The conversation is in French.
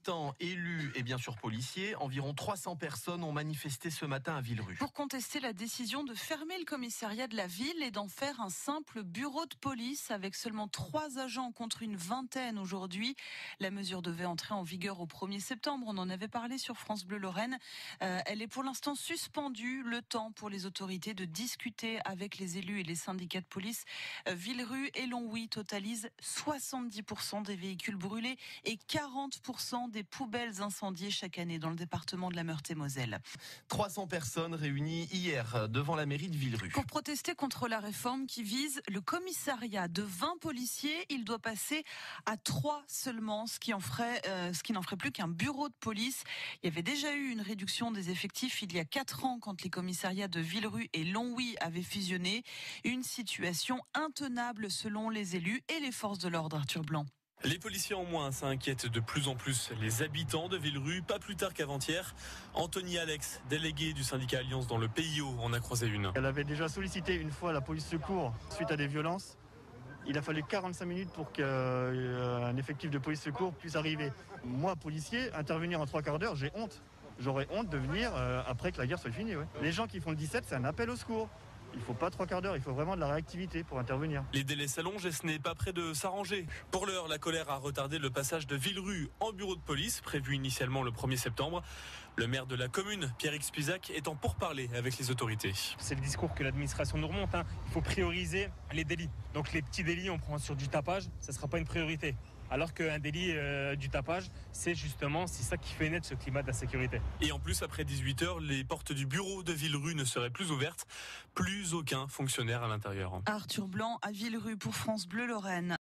habitants, élus et bien sûr policiers, environ 300 personnes ont manifesté ce matin à Villerue. Pour contester la décision de fermer le commissariat de la ville et d'en faire un simple bureau de police avec seulement 3 agents contre une vingtaine aujourd'hui. La mesure devait entrer en vigueur au 1er septembre. On en avait parlé sur France Bleu Lorraine. Elle est pour l'instant suspendue. Le temps pour les autorités de discuter avec les élus et les syndicats de police. Villerue et Longwy totalisent 70% des véhicules brûlés et 40% des poubelles incendiées chaque année dans le département de la Meurthe-et-Moselle. 300 personnes réunies hier devant la mairie de Villerue. Pour protester contre la réforme qui vise le commissariat de 20 policiers, il doit passer à 3 seulement, ce qui n'en ferait plus qu'un bureau de police. Il y avait déjà eu une réduction des effectifs il y a 4 ans quand les commissariats de Villerue et Longwy avaient fusionné. Une situation intenable selon les élus et les forces de l'ordre, Arthur Blanc. Les policiers en moins, ça inquiète de plus en plus les habitants de Villerue. Pas plus tard qu'avant-hier, Anthony Alex, délégué du syndicat Alliance dans le PIO, en a croisé une. Elle avait déjà sollicité une fois la police secours suite à des violences. Il a fallu 45 minutes pour qu'un effectif de police secours puisse arriver. Moi, policier, intervenir en 3/4 d'heure, j'ai honte. J'aurais honte de venir après que la guerre soit finie. Ouais. Les gens qui font le 17, c'est un appel au secours. Il ne faut pas 3/4 d'heure, il faut vraiment de la réactivité pour intervenir. Les délais s'allongent et ce n'est pas près de s'arranger. Pour l'heure, la colère a retardé le passage de Villerue en bureau de police, prévu initialement le 1er septembre. Le maire de la commune, Pierre Xpizac, est en pourparlers avec les autorités. C'est le discours que l'administration nous remonte. Il faut prioriser les délits. Donc les petits délits, on prend sur du tapage, ça ne sera pas une priorité. Alors qu'un délit du tapage, c'est ça qui fait naître ce climat d'insécurité. Et en plus, après 18h, les portes du bureau de Villerue ne seraient plus ouvertes. Plus aucun fonctionnaire à l'intérieur. Arthur Blanc à Villerue pour France Bleu Lorraine.